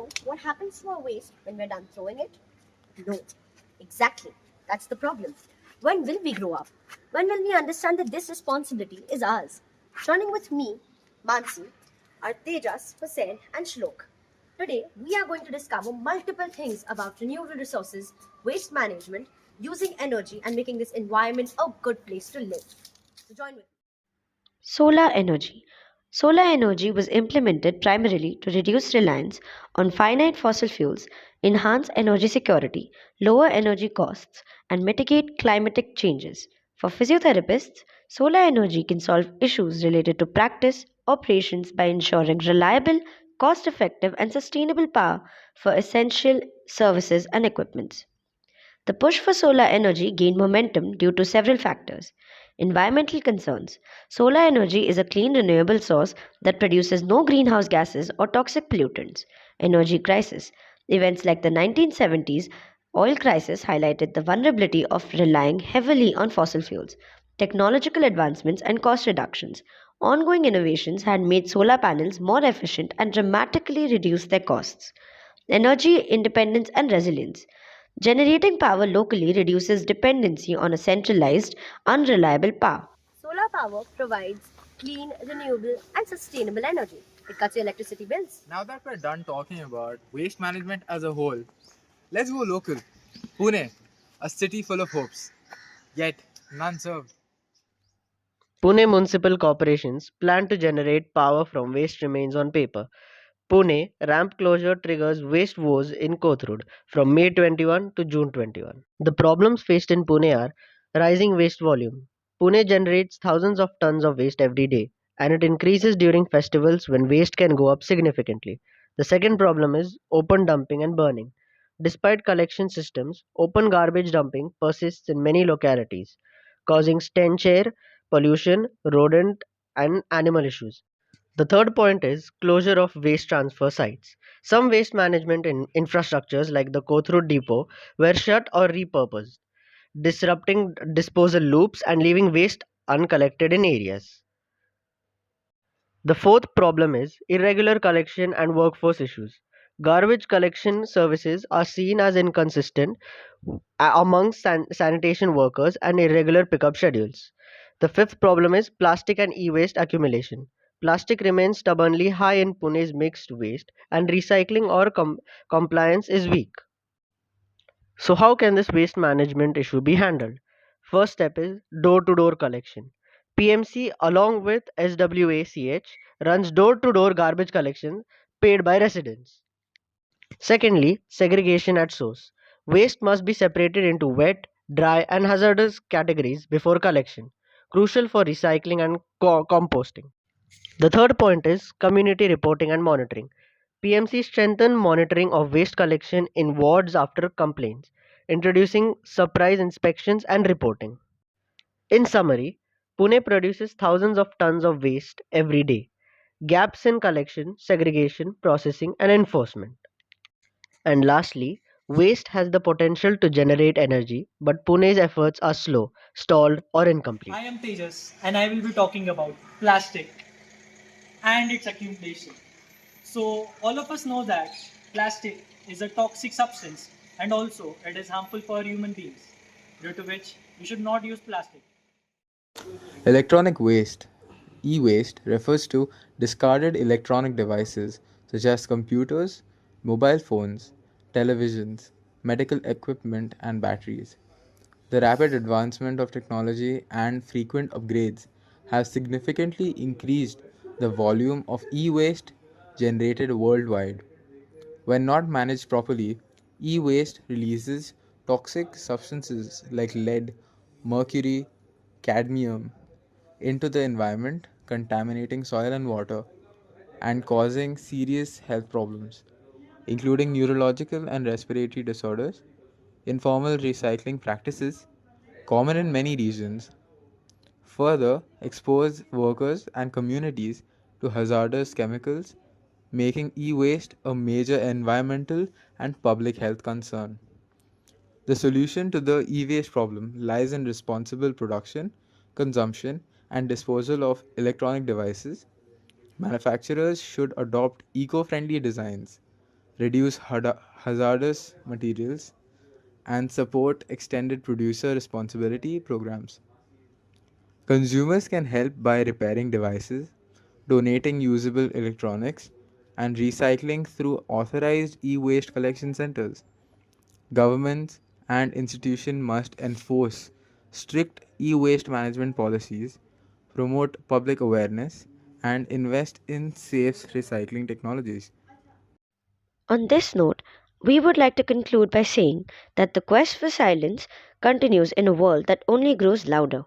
know what happens to our waste when we're done throwing it? No. Exactly. That's the problem. When will we grow up? When will we understand that this responsibility is ours? Joining with me, Mansi, are Tejas, Hussain, and Shlok. Today, we are going to discover multiple things about renewable resources, waste management, using energy, and making this environment a good place to live. So join with me. Solar energy. Solar energy was implemented primarily to reduce reliance on finite fossil fuels, enhance energy security, lower energy costs, and mitigate climatic changes. For physiotherapists, solar energy can solve issues related to practice operations by ensuring reliable, cost effective, and sustainable power for essential services and equipment. The push for solar energy gained momentum due to several factors. Environmental concerns. Solar energy is a clean, renewable source that produces no greenhouse gases or toxic pollutants. Energy crisis. Events like the 1970s oil crisis highlighted the vulnerability of relying heavily on fossil fuels. Technological advancements and cost reductions. Ongoing innovations had made solar panels more efficient and dramatically reduced their costs. Energy independence and resilience. Generating power locally reduces dependency on a centralized, unreliable power. Solar power provides clean, renewable, and sustainable energy. It cuts your electricity bills. Now that we're done talking about waste management as a whole, let's go local. Pune, a city full of hopes, yet none served. Pune municipal corporations plan to generate power from waste remains on paper. Pune ramp closure triggers waste woes in Kothurud from May 21 to June 21. The problems faced in Pune are rising waste volume. Pune generates thousands of tons of waste every day, and it increases during festivals when waste can go up significantly. The second problem is open dumping and burning. Despite collection systems, open garbage dumping persists in many localities, causing stench air, pollution, rodent, and animal issues. The third point is closure of waste transfer sites. Some waste management infrastructures like the Kothurud depot were shut or repurposed, disrupting disposal loops and leaving waste uncollected in areas. The fourth problem is irregular collection and workforce issues. Garbage collection services are seen as inconsistent among sanitation workers and irregular pickup schedules. The fifth problem is plastic and e waste accumulation. Plastic remains stubbornly high in Pune's mixed waste, and recycling or compliance is weak. So, how can this waste management issue be handled? First step is door to door collection. PMC, along with SWACH, runs door to door garbage collection paid by residents. Secondly, segregation at source. Waste must be separated into wet, dry, and hazardous categories before collection, crucial for recycling and composting. The third point is community reporting and monitoring. PMC strengthened monitoring of waste collection in wards after complaints, introducing surprise inspections and reporting. In summary, Pune produces thousands of tons of waste every day. Gaps in collection, segregation, processing, and enforcement. And lastly, waste has the potential to generate energy, but Pune's efforts are slow, stalled, or incomplete. I am Tejas and I will be talking about plastic and its accumulation. So, all of us know that plastic is a toxic substance and also it is harmful for human beings, due to which we should not use plastic. Electronic waste, e waste, refers to discarded electronic devices such as computers, mobile phones, televisions, medical equipment, and batteries. The rapid advancement of technology and frequent upgrades have significantly increased the volume of e waste generated worldwide. When not managed properly, e waste releases toxic substances like lead, mercury, cadmium into the environment, contaminating soil and water and causing serious health problems, including neurological and respiratory disorders. Informal recycling practices, common in many regions, further expose workers and communities to hazardous chemicals, making e waste a major environmental and public health concern. The solution to the e waste problem lies in responsible production, consumption, and disposal of electronic devices. Manufacturers should adopt eco friendly designs, reduce hazardous materials, and support extended producer responsibility programs. Consumers can help by repairing devices, donating usable electronics, and recycling through authorized e waste collection centers. Governments and institutions must enforce strict e waste management policies, promote public awareness, and invest in safe recycling technologies. On this note, we would like to conclude by saying that the quest for silence continues in a world that only grows louder.